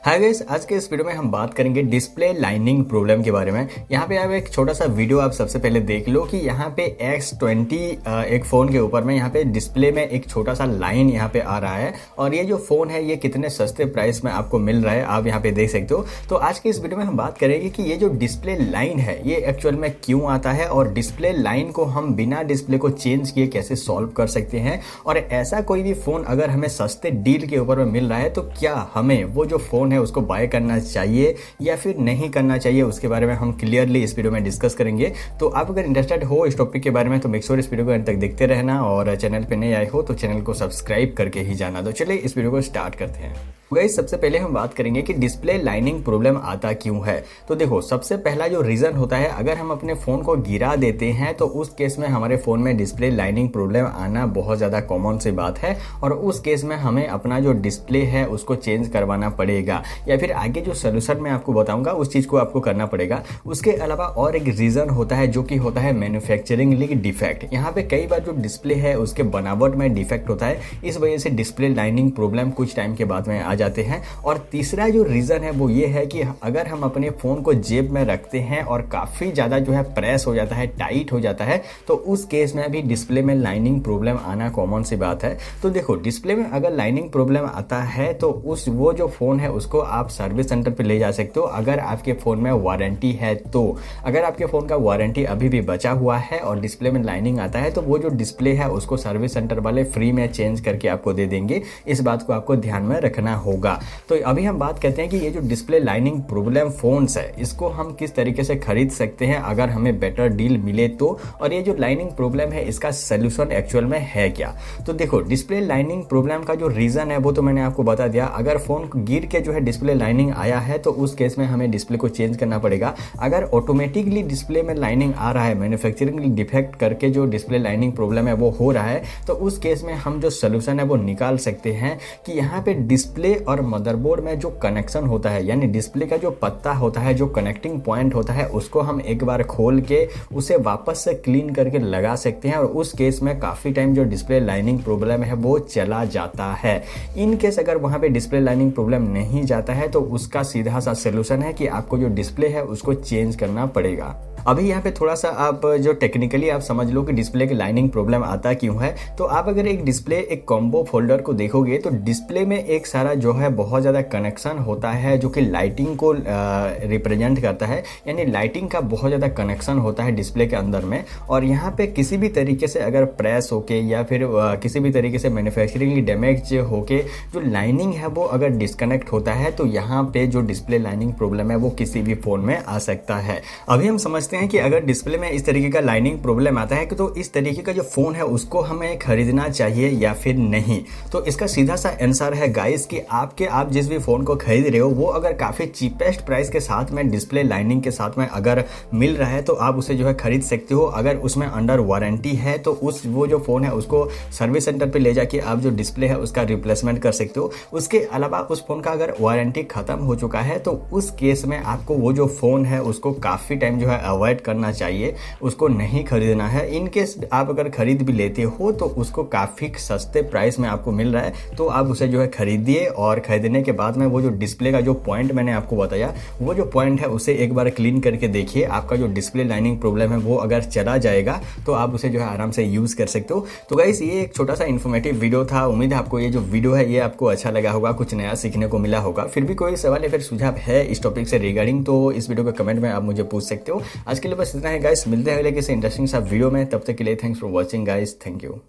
Hi guys, आज के इस वीडियो में हम बात करेंगे डिस्प्ले लाइनिंग प्रॉब्लम के बारे में। यहाँ पे आप एक छोटा सा वीडियो आप सबसे पहले देख लो कि यहाँ पे X20 एक फ़ोन के ऊपर में यहाँ पे डिस्प्ले में एक छोटा सा लाइन यहाँ पे आ रहा है और ये जो फ़ोन है ये कितने सस्ते प्राइस में आपको मिल रहा है आप यहाँ पे देख सकते हो। तो आज के इस वीडियो में हम बात करेंगे कि ये जो डिस्प्ले लाइन है ये एक्चुअल में क्यों आता है और डिस्प्ले लाइन को हम बिना डिस्प्ले को चेंज किए कैसे सॉल्व कर सकते हैं, और ऐसा कोई भी फ़ोन अगर हमें सस्ते डील के ऊपर में मिल रहा है तो क्या हमें वो जो फ़ोन है उसको बाय करना चाहिए या फिर नहीं करना चाहिए, उसके बारे में हम क्लियरली इस वीडियो में डिस्कस करेंगे। तो आप अगर इंटरेस्टेड हो इस टॉपिक के बारे में तो मेक श्योर इस वीडियो को अंत तक देखते रहना, और चैनल पे नए आए हो तो चैनल को सब्सक्राइब करके ही जाना। तो चलिए इस वीडियो को स्टार्ट करते हैं। गाइस, सबसे पहले हम बात करेंगे कि डिस्प्ले लाइनिंग प्रॉब्लम आता क्यों है। तो देखो, सबसे पहला जो रीज़न होता है, अगर हम अपने फ़ोन को गिरा देते हैं तो उस केस में हमारे फ़ोन में डिस्प्ले लाइनिंग प्रॉब्लम आना बहुत ज़्यादा कॉमन सी बात है, और उस केस में हमें अपना जो डिस्प्ले है उसको चेंज करवाना पड़ेगा, या फिर आगे जो सोल्यूशन मैं आपको बताऊंगा उस चीज़ को आपको करना पड़ेगा। उसके अलावा और एक रीज़न होता है जो कि होता है मैन्युफैक्चरिंग डिफेक्ट। यहाँ पे कई बार जो डिस्प्ले है उसके बनावट में डिफेक्ट होता है, इस वजह से डिस्प्ले लाइनिंग प्रॉब्लम कुछ टाइम के बाद में आ जाते हैं। और तीसरा जो रीज़न है वो ये है कि अगर हम अपने फ़ोन को जेब में रखते हैं और काफ़ी ज़्यादा जो है प्रेस हो जाता है, टाइट हो जाता है, तो उस केस में भी डिस्प्ले में लाइनिंग प्रॉब्लम आना कॉमन सी बात है। तो देखो, डिस्प्ले में अगर लाइनिंग प्रॉब्लम आता है तो वो जो फ़ोन है उसको आप सर्विस सेंटर पे ले जा सकते हो, अगर आपके फ़ोन में वारंटी है तो। अगर आपके फ़ोन का वारंटी अभी भी बचा हुआ है और डिस्प्ले में लाइनिंग आता है तो वो जो डिस्प्ले है उसको सर्विस सेंटर वाले फ्री में चेंज करके आपको दे देंगे। इस बात को आपको ध्यान में रखना होगा। तो अभी हम बात करते हैं कि ये जो डिस्प्ले लाइनिंग प्रॉब्लम फ़ोन्स है इसको हम किस तरीके से खरीद सकते हैं अगर हमें बेटर डील मिले तो, और ये जो लाइनिंग प्रॉब्लम है इसका सोल्यूशन एक्चुअल में है क्या। तो देखो, डिस्प्ले लाइनिंग प्रॉब्लम का जो रीज़न है वो तो मैंने आपको बता दिया। अगर फ़ोन गिर के जो है डिस्प्ले लाइनिंग आया है तो उस केस में हमें डिस्प्ले को चेंज करना पड़ेगा। अगर ऑटोमेटिकली डिस्प्ले में लाइनिंग आ रहा है, मैन्युफैक्चरिंग डिफेक्ट करके जो डिस्प्ले लाइनिंग प्रॉब्लम है वो हो रहा है, तो उस केस में हम जो सोल्यूशन है वो निकाल सकते हैं कि यहाँ पे डिस्प्ले और मदरबोर्ड में जो कनेक्शन होता है, यानी डिस्प्ले का जो पत्ता होता है, जो कनेक्टिंग पॉइंट होता है, उसको हम एक बार खोल के उसे वापस से क्लीन करके लगा सकते हैं, और उस केस में काफ़ी टाइम जो डिस्प्ले लाइनिंग प्रॉब्लम है वो चला जाता है। इन केस अगर वहाँ पे डिस्प्ले लाइनिंग प्रॉब्लम नहीं जाता है तो उसका सीधा सा सोल्यूशन है कि आपको जो डिस्प्ले है उसको चेंज करना पड़ेगा। अभी यहाँ पे थोड़ा सा आप जो टेक्निकली आप समझ लो कि डिस्प्ले की लाइनिंग प्रॉब्लम आता क्यों है। तो आप अगर एक डिस्प्ले एक कॉम्बो फोल्डर को देखोगे तो डिस्प्ले में एक सारा जो है बहुत ज़्यादा कनेक्शन होता है जो कि लाइटिंग को रिप्रेजेंट करता है, यानी लाइटिंग का बहुत ज़्यादा कनेक्शन होता है डिस्प्ले के अंदर में। और यहाँ पे किसी भी तरीके से अगर प्रेस होके या फिर किसी भी तरीके से मैन्युफैक्चरिंग डैमेज होके जो लाइनिंग है वो अगर डिस्कनेक्ट होता है तो यहाँ पे जो डिस्प्ले लाइनिंग प्रॉब्लम है वो किसी भी फ़ोन में आ सकता है। अभी हम समझते हैं कि अगर डिस्प्ले में इस तरीके का लाइनिंग प्रॉब्लम आता है तो इस तरीके का जो फ़ोन है उसको हमें खरीदना चाहिए या फिर नहीं। तो इसका सीधा सा आंसर है गाइस कि आप जिस भी फ़ोन को खरीद रहे हो वो अगर काफ़ी चीपेस्ट प्राइस के साथ में डिस्प्ले लाइनिंग के साथ में अगर मिल रहा है तो आप उसे जो है खरीद सकते हो। अगर उसमें अंडर वारंटी है तो वो जो फ़ोन है उसको सर्विस सेंटर पे ले जाके आप जो डिस्प्ले है उसका रिप्लेसमेंट कर सकते हो। उसके अलावा उस फ़ोन का अगर वारंटी ख़त्म हो चुका है तो उस केस में आपको वो जो फ़ोन है उसको काफ़ी टाइम जो है अवॉइड करना चाहिए, उसको नहीं खरीदना है। इन केस आप अगर खरीद भी लेते हो तो उसको काफ़ी सस्ते प्राइस में आपको मिल रहा है तो आप उसे जो है खरीदिए, और खरीदने के बाद में वो जो डिस्प्ले का जो पॉइंट मैंने आपको बताया वो जो पॉइंट है उसे एक बार क्लीन करके देखिए। आपका जो डिस्प्ले लाइनिंग प्रॉब्लम है वो अगर चला जाएगा तो आप उसे जो है आराम से यूज़ कर सकते हो। तो गाइस, ये एक छोटा सा इन्फॉर्मेटिव वीडियो था। उम्मीद है आपको ये जो वीडियो है ये आपको अच्छा लगा होगा, कुछ नया सीखने को मिला होगा। फिर भी कोई सवाल या फिर सुझाव है इस टॉपिक से रिगार्डिंग तो इस वीडियो के कमेंट में आप मुझे पूछ सकते हो। आज के लिए बस इतना है गाइस, मिलते हैं अगले किसी इंटरेस्टिंग सा वीडियो में। तब तक के लिए thanks for watching guys, thank you.